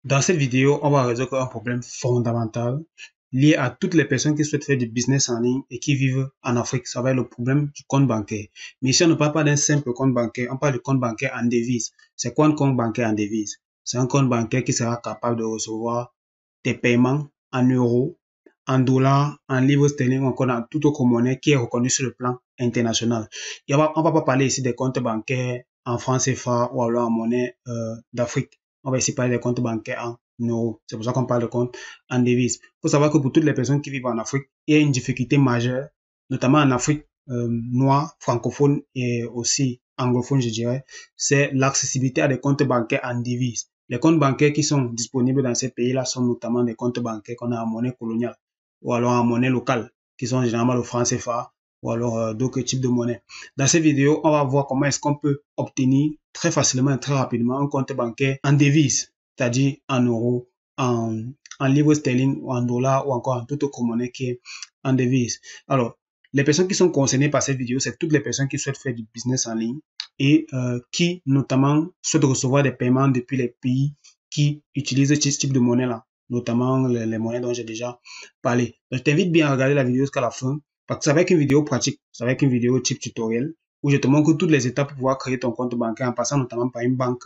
Dans cette vidéo, on va résoudre un problème fondamental lié à toutes les personnes qui souhaitent faire du business en ligne et qui vivent en Afrique. Ça va être le problème du compte bancaire. Mais ici, on ne parle pas d'un simple compte bancaire, on parle du compte bancaire en devise. C'est quoi un compte bancaire en devise? C'est un compte bancaire qui sera capable de recevoir des paiements en euros, en dollars, en livres sterling ou encore en toute autre monnaie qui est reconnue sur le plan international. Et on va pas parler ici des comptes bancaires en francs CFA ou alors en monnaie d'Afrique. On va ici parler des comptes bancaires en euros. C'est pour ça qu'on parle de comptes en devises. Il faut savoir que pour toutes les personnes qui vivent en Afrique, il y a une difficulté majeure, notamment en Afrique noire, francophone et aussi anglophone, je dirais, c'est l'accessibilité à des comptes bancaires en devises. Les comptes bancaires qui sont disponibles dans ces pays-là sont notamment des comptes bancaires qu'on a en monnaie coloniale ou alors en monnaie locale, qui sont généralement le franc CFA ou alors d'autres types de monnaies. Dans cette vidéo, on va voir comment est-ce qu'on peut obtenir très facilement et très rapidement un compte bancaire en devises, c'est-à-dire en euros, en livres sterling ou en dollars ou encore en toute autre monnaie qui est en devises. Alors, les personnes qui sont concernées par cette vidéo, c'est toutes les personnes qui souhaitent faire du business en ligne et qui notamment souhaitent recevoir des paiements depuis les pays qui utilisent ce type de monnaie-là, notamment les monnaies dont j'ai déjà parlé. Donc, je t'invite bien à regarder la vidéo jusqu'à la fin parce que ça va être une vidéo pratique, ça va être une vidéo type tutoriel où je te montre toutes les étapes pour pouvoir créer ton compte bancaire en passant notamment par une banque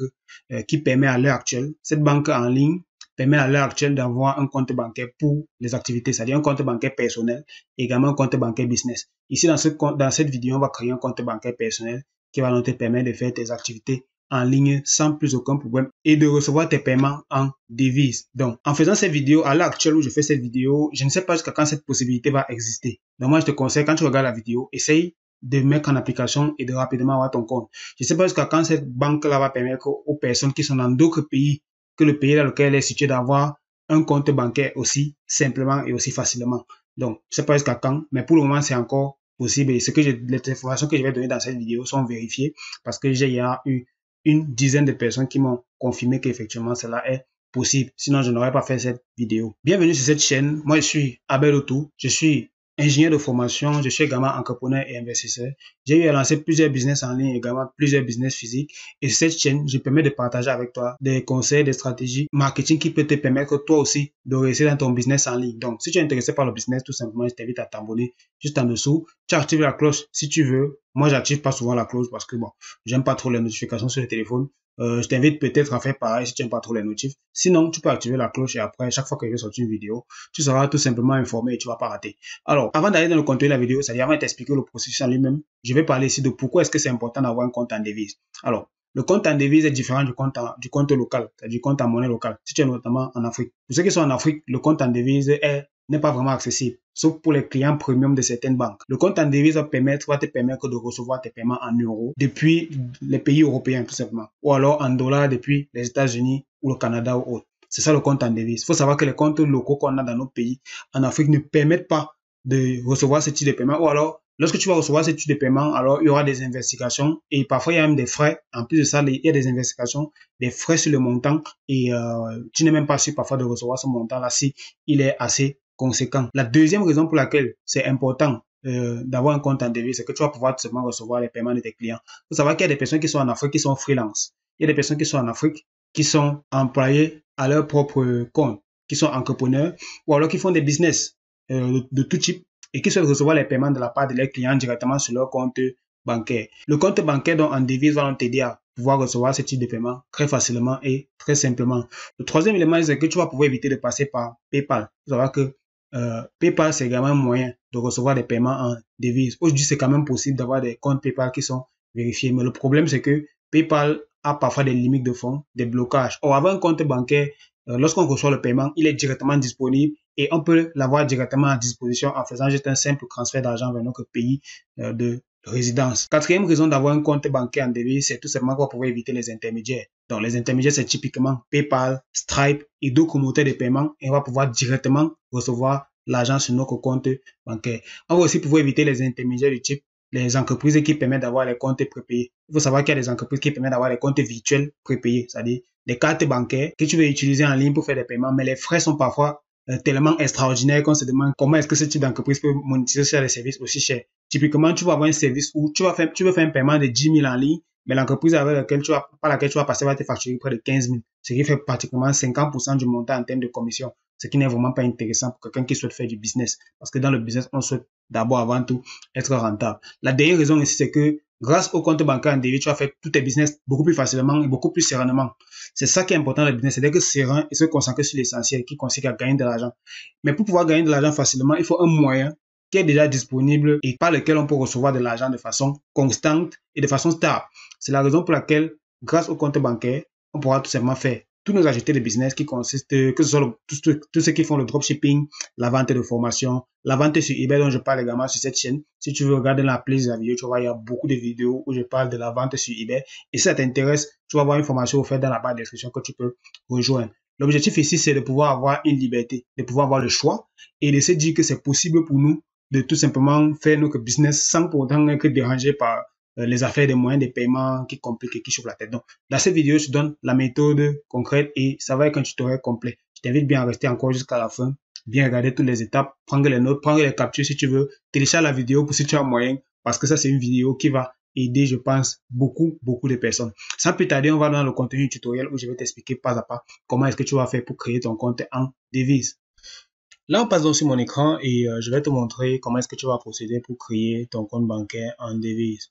qui permet à l'heure actuelle, cette banque en ligne permet à l'heure actuelle d'avoir un compte bancaire pour les activités, c'est-à-dire un compte bancaire personnel, également un compte bancaire business. Ici, dans cette vidéo, on va créer un compte bancaire personnel qui va te permettre de faire tes activités en ligne sans plus aucun problème et de recevoir tes paiements en devises. Donc, en faisant cette vidéo, à l'heure actuelle où je fais cette vidéo, je ne sais pas jusqu'à quand cette possibilité va exister. Donc, moi, je te conseille, quand tu regardes la vidéo, essaye de mettre en application et de rapidement avoir ton compte. Je ne sais pas jusqu'à quand cette banque-là va permettre aux personnes qui sont dans d'autres pays que le pays dans lequel elle est située d'avoir un compte bancaire aussi simplement et aussi facilement. Donc, je ne sais pas jusqu'à quand, mais pour le moment, c'est encore possible. Et les informations que je vais donner dans cette vidéo sont vérifiées parce que il y a eu une dizaine de personnes qui m'ont confirmé qu'effectivement cela est possible. Sinon, je n'aurais pas fait cette vidéo. Bienvenue sur cette chaîne. Moi, je suis Abel Otou. Je suis ingénieur de formation, je suis également entrepreneur et investisseur. J'ai eu à lancer plusieurs business en ligne, également plusieurs business physiques. Et sur cette chaîne, je permets de partager avec toi des conseils, des stratégies marketing qui peuvent te permettre toi aussi de réussir dans ton business en ligne. Donc, si tu es intéressé par le business, tout simplement, je t'invite à t'abonner juste en dessous. Tu actives la cloche si tu veux. Moi, j'active pas souvent la cloche parce que bon, j'aime pas trop les notifications sur le téléphone. Je t'invite peut-être à faire pareil si tu n'aimes pas trop les notifs. Sinon, tu peux activer la cloche et après, chaque fois que je vais sortir une vidéo, tu seras tout simplement informé et tu vas pas rater. Alors, avant d'aller dans le contenu de la vidéo, c'est-à-dire avant de t'expliquer le processus en lui-même, je vais parler ici de pourquoi est-ce que c'est important d'avoir un compte en devise. Alors, le compte en devise est différent du compte local, c'est-à-dire du compte en monnaie locale, si tu es notamment en Afrique. Pour ceux qui sont en Afrique, le compte en devise n'est pas vraiment accessible, sauf pour les clients premium de certaines banques. Le compte en devise va te permettre de recevoir tes paiements en euros depuis les pays européens, tout simplement, ou alors en dollars depuis les États-Unis ou le Canada ou autre. C'est ça le compte en devise. Il faut savoir que les comptes locaux qu'on a dans nos pays en Afrique ne permettent pas de recevoir ce type de paiement, ou alors lorsque tu vas recevoir ce type de paiement, alors il y aura des investigations et parfois il y a même des frais. En plus de ça, il y a des investigations, des frais sur le montant et tu n'es même pas sûr parfois de recevoir ce montant-là si il est assez conséquent. La deuxième raison pour laquelle c'est important d'avoir un compte en devise, c'est que tu vas pouvoir tout simplement recevoir les paiements de tes clients. Il faut savoir qu'il y a des personnes qui sont en Afrique qui sont freelance. Il y a des personnes qui sont en Afrique qui sont employés à leur propre compte, qui sont entrepreneurs ou alors qui font des business de tout type et qui souhaitent recevoir les paiements de la part de leurs clients directement sur leur compte bancaire. Le compte bancaire donc en devise va t'aider à pouvoir recevoir ce type de paiement très facilement et très simplement. Le troisième élément, c'est que tu vas pouvoir éviter de passer par PayPal. Il faut savoir que PayPal, c'est également un moyen de recevoir des paiements en devise. Aujourd'hui, c'est quand même possible d'avoir des comptes PayPal qui sont vérifiés. Mais le problème, c'est que PayPal a parfois des limites de fonds, des blocages. Or, avoir un compte bancaire, lorsqu'on reçoit le paiement, il est directement disponible et on peut l'avoir directement à disposition en faisant juste un simple transfert d'argent vers notre pays de résidence. Quatrième raison d'avoir un compte bancaire en devise, c'est tout simplement qu'on va pouvoir éviter les intermédiaires. Donc, les intermédiaires, c'est typiquement PayPal, Stripe et d'autres moteurs de paiement et on va pouvoir directement recevoir l'argent sur notre compte bancaire. On va aussi pouvoir éviter les intermédiaires du type les entreprises qui permettent d'avoir les comptes prépayés. Il faut savoir qu'il y a des entreprises qui permettent d'avoir les comptes virtuels prépayés, c'est-à-dire des cartes bancaires que tu veux utiliser en ligne pour faire des paiements, mais les frais sont parfois tellement extraordinaires qu'on se demande comment est-ce que ce type d'entreprise peut monétiser sur des services aussi chers. Typiquement, tu vas avoir un service où tu veux faire un paiement de 10 000 en ligne, mais l'entreprise par laquelle tu vas passer va te facturer près de 15 000, ce qui fait pratiquement 50% du montant en termes de commission, ce qui n'est vraiment pas intéressant pour quelqu'un qui souhaite faire du business. Parce que dans le business, on souhaite d'abord, avant tout, être rentable. La dernière raison ici, c'est que grâce au compte bancaire en débit, tu vas faire tous tes business beaucoup plus facilement et beaucoup plus sereinement. C'est ça qui est important dans le business, c'est d'être serein et se concentrer sur l'essentiel qui consiste à gagner de l'argent. Mais pour pouvoir gagner de l'argent facilement, il faut un moyen qui est déjà disponible et par lequel on peut recevoir de l'argent de façon constante et de façon stable. C'est la raison pour laquelle, grâce au compte bancaire, on pourra tout simplement faire tous nos activités de business qui consistent, que ce soit tous ceux qui font le dropshipping, la vente de formation, la vente sur eBay dont je parle également sur cette chaîne. Si tu veux regarder la playlist de la vidéo, tu vas voir, il y a beaucoup de vidéos où je parle de la vente sur eBay. Et si ça t'intéresse, tu vas avoir une formation offerte dans la barre de description que tu peux rejoindre. L'objectif ici, c'est de pouvoir avoir une liberté, de pouvoir avoir le choix et de se dire que c'est possible pour nous de tout simplement faire notre business sans pour autant être dérangé par les affaires des moyens de paiement qui compliquent et qui chauffent la tête. Donc, dans cette vidéo, je te donne la méthode concrète et ça va être un tutoriel complet. Je t'invite bien à rester encore jusqu'à la fin, bien regarder toutes les étapes, prendre les notes, prendre les captures si tu veux, télécharge la vidéo pour si tu as moyen, parce que ça, c'est une vidéo qui va aider, je pense, beaucoup de personnes. Sans plus tarder, on va dans le contenu du tutoriel où je vais t'expliquer pas à pas comment est-ce que tu vas faire pour créer ton compte en devise. Là, on passe donc sur mon écran et je vais te montrer comment est-ce que tu vas procéder pour créer ton compte bancaire en devise.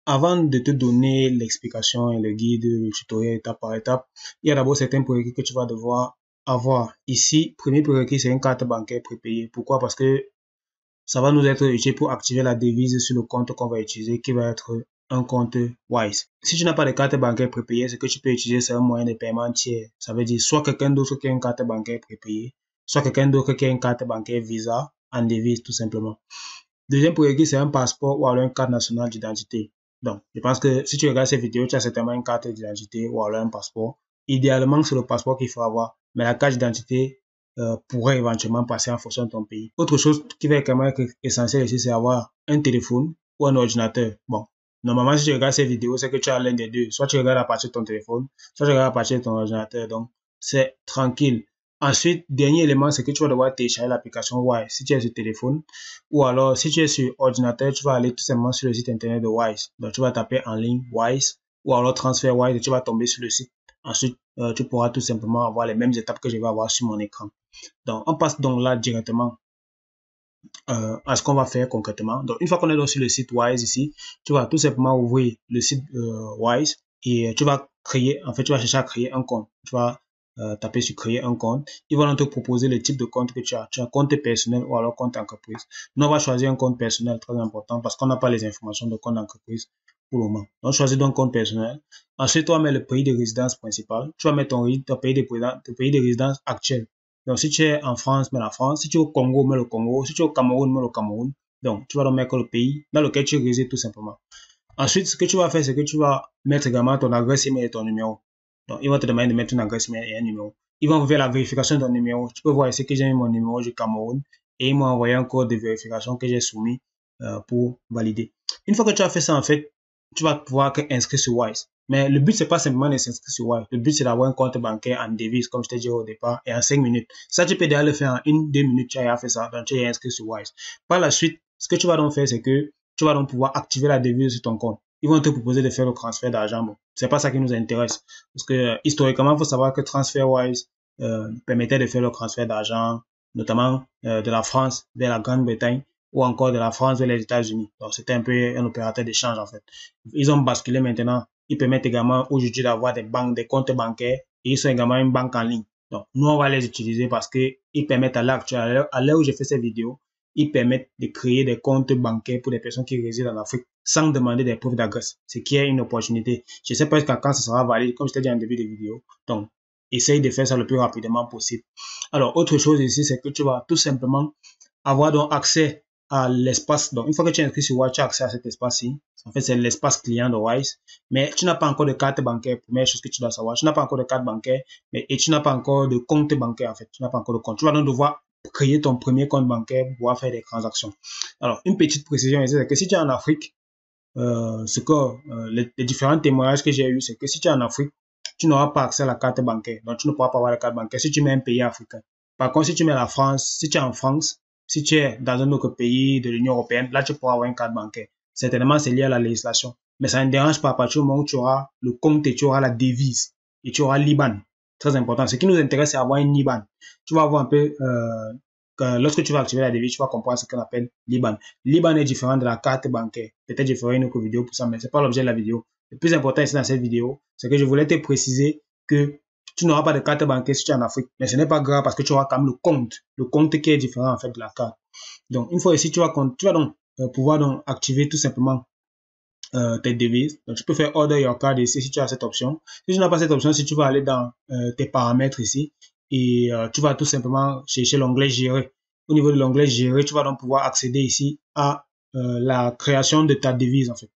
Avant de te donner l'explication et le guide, le tutoriel étape par étape, il y a d'abord certains prérequis que tu vas devoir avoir. Ici, premier prérequis, c'est une carte bancaire prépayée. Pourquoi? Parce que ça va nous être utile pour activer la devise sur le compte qu'on va utiliser, qui va être un compte Wise. Si tu n'as pas de carte bancaire prépayée, ce que tu peux utiliser, c'est un moyen de paiement tiers. Ça veut dire soit quelqu'un d'autre qui a une carte bancaire prépayée, soit quelqu'un d'autre qui a une carte bancaire Visa en devise, tout simplement. Deuxième prérequis, c'est un passeport ou alors une carte nationale d'identité. Donc, je pense que si tu regardes cette vidéo, tu as certainement une carte d'identité ou alors un passeport. Idéalement, c'est le passeport qu'il faut avoir, mais la carte d'identité pourrait éventuellement passer en fonction de ton pays. Autre chose qui va quand même être essentielle ici, c'est avoir un téléphone ou un ordinateur. Bon, normalement, si tu regardes cette vidéo, c'est que tu as l'un des deux. Soit tu regardes à partir de ton téléphone, soit tu regardes à partir de ton ordinateur. Donc, c'est tranquille. Ensuite, dernier élément, c'est que tu vas devoir télécharger l'application Wise si tu es sur téléphone. Ou alors, si tu es sur ordinateur, tu vas aller tout simplement sur le site internet de Wise. Donc, tu vas taper en ligne Wise ou alors transfert Wise et tu vas tomber sur le site. Ensuite, tu pourras tout simplement avoir les mêmes étapes que je vais avoir sur mon écran. Donc, on passe donc là directement à ce qu'on va faire concrètement. Donc, une fois qu'on est donc sur le site Wise ici, tu vas tout simplement ouvrir le site Wise et tu vas créer, en fait, tu vas chercher à créer un compte. Tu vas taper sur créer un compte. Ils vont donc te proposer le type de compte que tu as. Tu as un compte personnel ou alors compte entreprise. Nous, on va choisir un compte personnel, très important, parce qu'on n'a pas les informations de compte d'entreprise pour le moment. Donc, choisis donc un compte personnel. Ensuite, tu vas mettre le pays de résidence principal. Tu vas mettre ton pays de résidence actuel. Donc, si tu es en France, mets la France. Si tu es au Congo, mets le Congo. Si tu es au Cameroun, mets le Cameroun. Donc, tu vas donc mettre le pays dans lequel tu résides tout simplement. Ensuite, ce que tu vas faire, c'est que tu vas mettre également ton adresse email et ton numéro. Donc, ils vont te demander de mettre une adresse email et un numéro. Ils vont faire la vérification de ton numéro. Tu peux voir ici que j'ai mis mon numéro du Cameroun et ils m'ont envoyé un code de vérification que j'ai soumis pour valider. Une fois que tu as fait ça, en fait, tu vas pouvoir inscrire sur Wise. Mais le but, c'est pas simplement de s'inscrire sur Wise. Le but, c'est d'avoir un compte bancaire en devise, comme je t'ai dit au départ, et en 5 minutes. Ça, tu peux déjà le faire en 1-2 minutes. Tu as fait ça, donc tu es inscrit sur Wise. Par la suite, ce que tu vas donc faire, c'est que tu vas donc pouvoir activer la devise sur ton compte. Ils vont te proposer de faire le transfert d'argent. Bon, c'est pas ça qui nous intéresse. Parce que, historiquement, il faut savoir que TransferWise permettait de faire le transfert d'argent, notamment de la France vers la Grande-Bretagne ou encore de la France vers les États-Unis. Donc, c'était un peu un opérateur d'échange, en fait. Ils ont basculé maintenant. Ils permettent également aujourd'hui d'avoir des banques, des comptes bancaires et ils sont également une banque en ligne. Donc, nous, on va les utiliser parce que ils permettent à l'heure actuelle, à l'heure où j'ai fait cette vidéo, ils permettent de créer des comptes bancaires pour des personnes qui résident en Afrique sans demander des preuves d'adresse, ce qui est une opportunité. Je ne sais pas jusqu'à quand ça sera valide, comme je t'ai dit en début de vidéo. Donc, essaye de faire ça le plus rapidement possible. Alors, autre chose ici, c'est que tu vas tout simplement avoir donc accès à l'espace. Donc, une fois que tu es inscrit sur Wise, tu as accès à cet espace-ci. En fait, c'est l'espace client de Wise. Mais tu n'as pas encore de carte bancaire. Première chose que tu dois savoir. Tu n'as pas encore de carte bancaire, et tu n'as pas encore de compte bancaire, en fait. Tu n'as pas encore de compte. Tu vas donc devoir créer ton premier compte bancaire pour pouvoir faire des transactions. Alors, une petite précision ici, c'est que si tu es en Afrique, les différents témoignages que j'ai eus, c'est que si tu es en Afrique, tu n'auras pas accès à la carte bancaire. Donc, tu ne pourras pas avoir la carte bancaire si tu mets un pays africain. Par contre, si tu mets la France, si tu es en France, si tu es dans un autre pays de l'Union européenne, là, tu pourras avoir une carte bancaire. Certainement, c'est lié à la législation. Mais ça ne dérange pas à partir du moment où tu auras le compte et tu auras la devise et tu auras l'IBAN. Très important. Ce qui nous intéresse, c'est avoir une IBAN. Tu vas voir un peu, lorsque tu vas activer la devise, tu vas comprendre ce qu'on appelle l'IBAN. L'IBAN est différent de la carte bancaire. Peut-être je ferai une autre vidéo pour ça, mais c'est pas l'objet de la vidéo. Le plus important ici dans cette vidéo, c'est que je voulais te préciser que tu n'auras pas de carte bancaire si tu es en Afrique. Mais ce n'est pas grave parce que tu auras quand même le compte. Le compte qui est différent en fait de la carte. Donc, une fois ici, tu vas donc pouvoir donc activer tout simplement tes devises. Donc, tu peux faire Order Your Card ici si tu as cette option. Si tu n'as pas cette option, si tu vas aller dans tes paramètres ici et tu vas tout simplement chercher l'onglet Gérer. Au niveau de l'onglet Gérer, tu vas donc pouvoir accéder ici à la création de ta devise en fait.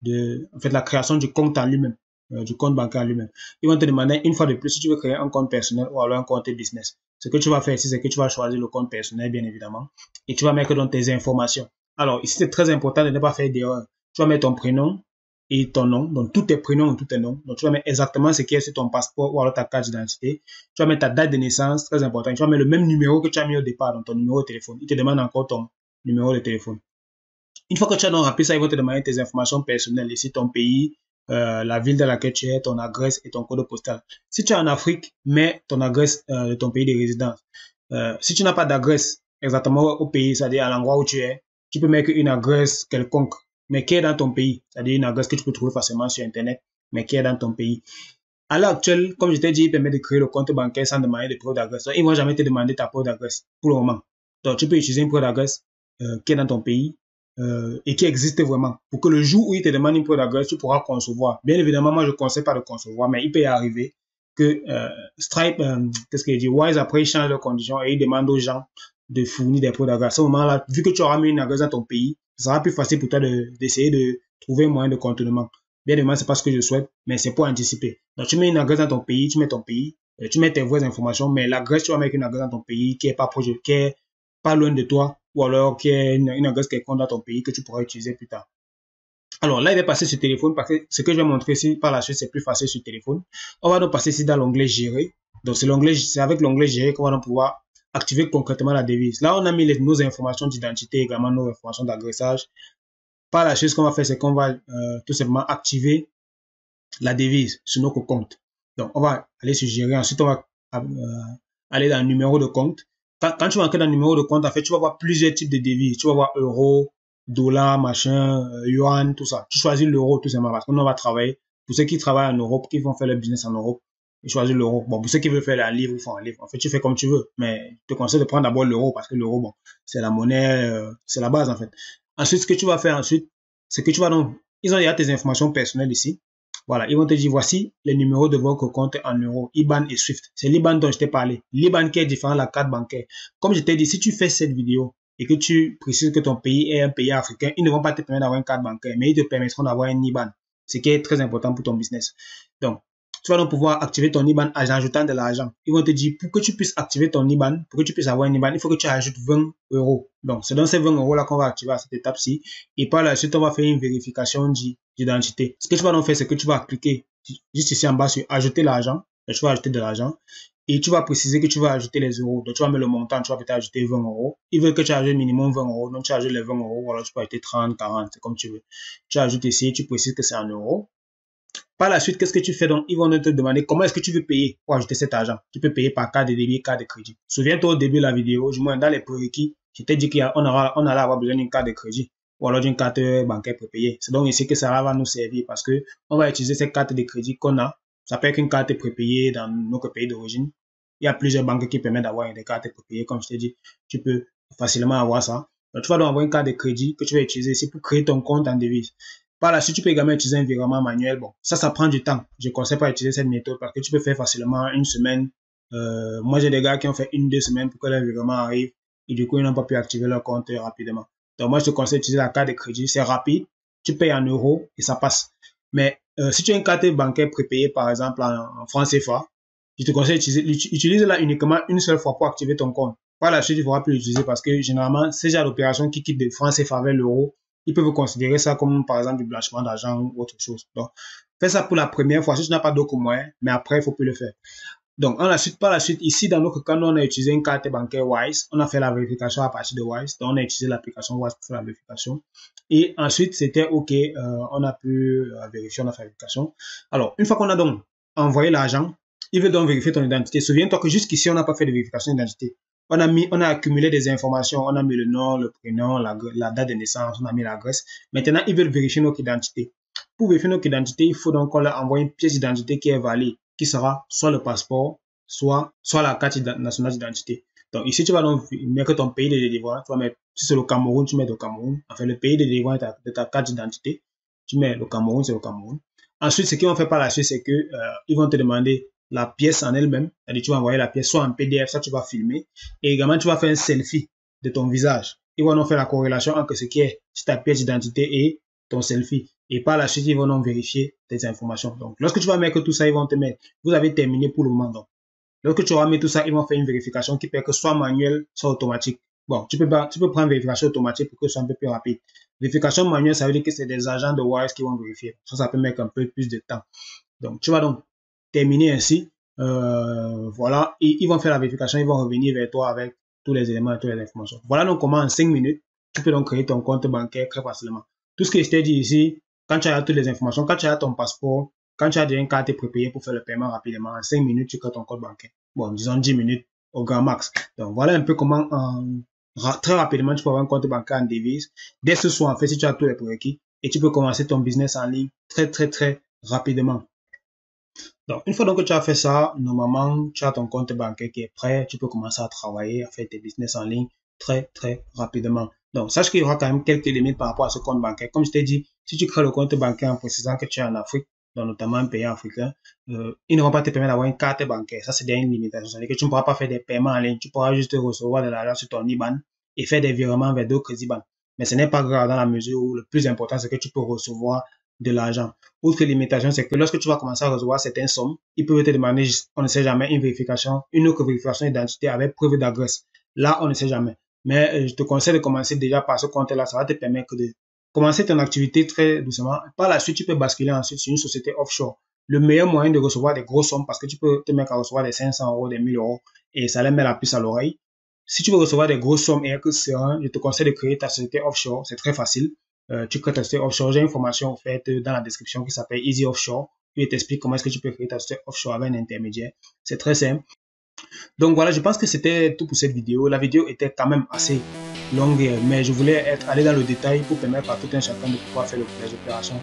La création du compte en lui-même, du compte bancaire en lui-même. Ils vont te demander une fois de plus si tu veux créer un compte personnel ou alors un compte business. Ce que tu vas faire ici, c'est que tu vas choisir le compte personnel, bien évidemment, et tu vas mettre dans tes informations. Alors, ici, c'est très important de ne pas faire d'erreur. Tu vas mettre ton prénom et ton nom, donc tous tes prénoms et tous tes noms. Donc, tu vas mettre exactement ce qui est sur ton passeport ou alors ta carte d'identité. Tu vas mettre ta date de naissance, très important. Tu vas mettre le même numéro que tu as mis au départ, donc ton numéro de téléphone. Il te demande encore ton numéro de téléphone. Une fois que tu as donc rempli ça, ils vont te demander tes informations personnelles, ici ton pays, la ville dans laquelle tu es, ton adresse et ton code postal. Si tu es en Afrique, mets ton adresse de ton pays de résidence. Si tu n'as pas d'adresse exactement au pays, c'est-à-dire à l'endroit où tu es, tu peux mettre une adresse quelconque, mais qui est dans ton pays, c'est-à-dire une adresse que tu peux trouver facilement sur Internet, mais qui est dans ton pays. À l'heure actuelle, comme je t'ai dit, il permet de créer le compte bancaire sans demander de preuve d'adresse. Ils ne vont jamais te demander ta preuve d'adresse pour le moment. Donc, tu peux utiliser une preuve d'adresse qui est dans ton pays et qui existe vraiment. Pour que le jour où il te demande une preuve d'adresse, tu pourras concevoir. Bien évidemment, moi, je ne conseille pas de concevoir, mais il peut y arriver que Stripe, qu'est-ce qu'il dit, Wise, après, il change leurs conditions et il demande aux gens de fournir des preuves d'adresse. À ce moment-là, vu que tu auras mis une adresse dans ton pays, ce sera plus facile pour toi d'essayer de trouver un moyen de contournement. Bien évidemment, c'est pas ce que je souhaite, mais c'est pour anticiper. Donc, tu mets une adresse dans ton pays, tu mets ton pays, tu mets tes vraies informations, mais l'adresse, tu vas mettre une adresse dans ton pays qui est pas proche, qui est pas loin de toi, ou alors qui est une adresse quelconque dans ton pays que tu pourras utiliser plus tard. Alors là, il est passé sur téléphone parce que ce que je vais montrer ici par la suite, c'est plus facile sur téléphone. On va donc passer ici dans l'onglet Gérer. Donc, c'est avec l'onglet Gérer qu'on va donc pouvoir activer concrètement la devise. Là, on a mis nos informations d'identité, également nos informations d'adressage. Par la suite, ce qu'on va faire, c'est qu'on va tout simplement activer la devise sur notre compte. Donc, on va aller sur Gérer. Ensuite, on va aller dans le numéro de compte. Quand tu vas entrer dans le numéro de compte, en fait, tu vas voir plusieurs types de devises. Tu vas voir euro, dollar, machin, yuan, tout ça. Tu choisis l'euro tout simplement parce qu'on va travailler. Pour ceux qui travaillent en Europe, qui vont faire leur business en Europe, ils choisissent l'euro. Bon, pour ceux qui veulent faire la livre, ils font un livre. En fait, tu fais comme tu veux. Mais je te conseille de prendre d'abord l'euro parce que l'euro, bon, c'est la monnaie, c'est la base en fait. Ensuite, ce que tu vas faire ensuite, c'est que tu vas donc, ils ont déjà tes informations personnelles ici. Voilà, ils vont te dire, voici les numéros de votre compte en euros, IBAN et SWIFT. C'est l'IBAN dont je t'ai parlé. L'IBAN qui est différent de la carte bancaire. Comme je t'ai dit, si tu fais cette vidéo et que tu précises que ton pays est un pays africain, ils ne vont pas te permettre d'avoir une carte bancaire, mais ils te permettront d'avoir un IBAN, ce qui est très important pour ton business. Donc, tu vas donc pouvoir activer ton IBAN en ajoutant de l'argent. Ils vont te dire, pour que tu puisses activer ton IBAN, pour que tu puisses avoir un IBAN, il faut que tu ajoutes 20 euros. Donc, c'est dans ces 20 euros là qu'on va activer à cette étape-ci. Et par la suite, on va faire une vérification d'identité. Ce que tu vas donc faire, c'est que tu vas cliquer juste ici en bas sur ajouter l'argent. Tu vas ajouter de l'argent. Et tu vas préciser que tu vas ajouter les euros. Donc, tu vas mettre le montant, tu vas peut-être ajouter 20 euros. Ils veulent que tu ajoutes minimum 20 euros. Donc, tu ajoutes les 20 euros. Ou alors, tu peux ajouter 30, 40, c'est comme tu veux. Tu ajoutes ici, tu précises que c'est en euros. Par la suite, qu'est-ce que tu fais donc? Ils vont te demander comment est-ce que tu veux payer pour ajouter cet argent. Tu peux payer par carte de débit, carte de crédit. Souviens-toi au début de la vidéo, du moins dans les prérequis, je t'ai dit qu'on allait avoir besoin d'une carte de crédit ou alors d'une carte bancaire prépayée. C'est donc ici que ça va nous servir parce que on va utiliser cette carte de crédit qu'on a. Ça peut être une carte prépayée dans notre pays d'origine. Il y a plusieurs banques qui permettent d'avoir des cartes prépayées. Comme je t'ai dit, tu peux facilement avoir ça. Donc, tu vas donc avoir une carte de crédit que tu vas utiliser ici pour créer ton compte en devise. Par la suite, tu peux également utiliser un virement manuel. Bon, ça prend du temps. Je ne conseille pas d'utiliser cette méthode parce que tu peux faire facilement une semaine. Moi, j'ai des gars qui ont fait 1-2 semaines pour que le virement arrive et du coup, ils n'ont pas pu activer leur compte rapidement. Donc, moi, je te conseille d'utiliser la carte de crédit. C'est rapide. Tu payes en euros et ça passe. Mais si tu as une carte bancaire prépayée, par exemple, en francs CFA, je te conseille d'utiliser-la uniquement une seule fois pour activer ton compte. Par la suite, il ne faudra plus l'utiliser parce que généralement, ces genres d'opérations qui quittent de francs CFA vers l'euro, ils peuvent considérer ça comme, par exemple, du blanchiment d'argent ou autre chose. Donc, fais ça pour la première fois si tu n'as pas d'autres moyens, mais après, il ne faut plus le faire. Donc, par la suite, ici, dans notre cas, nous, on a utilisé une carte bancaire Wise. On a fait la vérification à partir de Wise. Donc, on a utilisé l'application Wise pour faire la vérification. Et ensuite, c'était OK. On a pu vérifier, on a fait la vérification. Alors, une fois qu'on a donc envoyé l'argent, il veut donc vérifier ton identité. Souviens-toi que jusqu'ici, on n'a pas fait de vérification d'identité. On a accumulé des informations. On a mis le nom, le prénom, la date de naissance, on a mis l'adresse. Maintenant, ils veulent vérifier notre identité. Pour vérifier notre identité, il faut donc qu'on leur envoie une pièce d'identité qui est valide, qui sera soit le passeport, soit la carte nationale d'identité. Donc ici, tu vas donc mettre ton pays de délivrance. Tu vas mettre, si c'est le Cameroun, tu mets le Cameroun. Enfin, le pays de délivrance de ta carte d'identité, tu mets le Cameroun, c'est le Cameroun. Ensuite, ce qu'ils vont faire par la suite, c'est que ils vont te demander la pièce en elle-même. C'est-à-dire, tu vas envoyer la pièce soit en PDF, soit tu vas filmer. Et également, tu vas faire un selfie de ton visage. Ils vont donc faire la corrélation entre ce qui est ta pièce d'identité et ton selfie. Et par la suite, ils vont donc vérifier tes informations. Donc, lorsque tu vas mettre tout ça, ils vont te mettre, vous avez terminé pour le moment. Donc, lorsque tu auras mis tout ça, ils vont faire une vérification qui peut que soit manuelle, soit automatique. Bon, tu peux prendre vérification automatique pour que ce soit un peu plus rapide. Vérification manuelle, ça veut dire que c'est des agents de Wise qui vont vérifier. Ça peut mettre un peu plus de temps. Donc, tu vas donc terminer ainsi. Voilà. Et ils vont faire la vérification. Ils vont revenir vers toi avec tous les éléments et toutes les informations. Voilà donc comment en 5 minutes, tu peux donc créer ton compte bancaire très facilement. Tout ce que je t'ai dit ici, quand tu as toutes les informations, quand tu as ton passeport, quand tu as déjà une carte prépayée pour faire le paiement rapidement, en 5 minutes, tu crées ton compte bancaire. Bon, disons 10 minutes au grand max. Donc, voilà un peu comment très rapidement tu peux avoir un compte bancaire en devise. Dès ce soir, en fait, si tu as tous les prérequis, et tu peux commencer ton business en ligne très rapidement. Donc, une fois donc que tu as fait ça, normalement, tu as ton compte bancaire qui est prêt. Tu peux commencer à travailler, à faire tes business en ligne très rapidement. Donc, sache qu'il y aura quand même quelques limites par rapport à ce compte bancaire. Comme je t'ai dit, si tu crées le compte bancaire en précisant que tu es en Afrique, donc notamment un pays africain, ils ne vont pas te permettre d'avoir une carte bancaire. Ça, c'est déjà une limitation. C'est-à-dire que tu ne pourras pas faire des paiements en ligne. Tu pourras juste recevoir de l'argent sur ton IBAN et faire des virements vers d'autres IBAN. Mais ce n'est pas grave dans la mesure où le plus important, c'est que tu peux recevoir de l'argent. Autre limitation, c'est que lorsque tu vas commencer à recevoir certaines sommes, ils peuvent te demander, on ne sait jamais, une autre vérification d'identité avec preuve d'adresse. Là, on ne sait jamais. Mais je te conseille de commencer déjà par ce compte-là. Ça va te permettre de commencer ton activité très doucement. Par la suite, tu peux basculer ensuite sur une société offshore. Le meilleur moyen de recevoir des grosses sommes, parce que tu peux te mettre à recevoir des 500 €, des 1000 € et ça les met la puce à l'oreille. Si tu veux recevoir des grosses sommes et que c'est je te conseille de créer ta société offshore. C'est très facile. Tu crées ta société offshore. J'ai une formation faite dans la description qui s'appelle Easy Offshore. Puis, il t'explique comment est-ce que tu peux créer ta société offshore avec un intermédiaire. C'est très simple. Donc voilà, je pense que c'était tout pour cette vidéo. La vidéo était quand même assez longue, mais je voulais aller dans le détail pour permettre à tout un chacun de pouvoir faire les opérations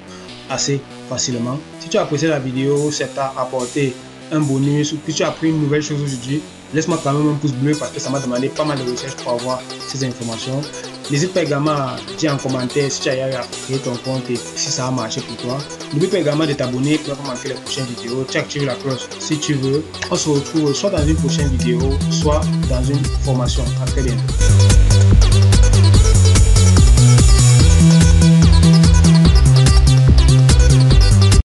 assez facilement. Si tu as apprécié la vidéo, ça t'a apporté un bonus ou que tu as appris une nouvelle chose aujourd'hui, laisse-moi quand même un pouce bleu parce que ça m'a demandé pas mal de recherches pour avoir ces informations. N'hésite pas également à dire en commentaire si tu as créé ton compte et si ça a marché pour toi. N'oublie pas également de t'abonner pour ne pas manquer les prochaines vidéos. Tu actives la cloche si tu veux. On se retrouve soit dans une prochaine vidéo, soit dans une formation. À très bientôt.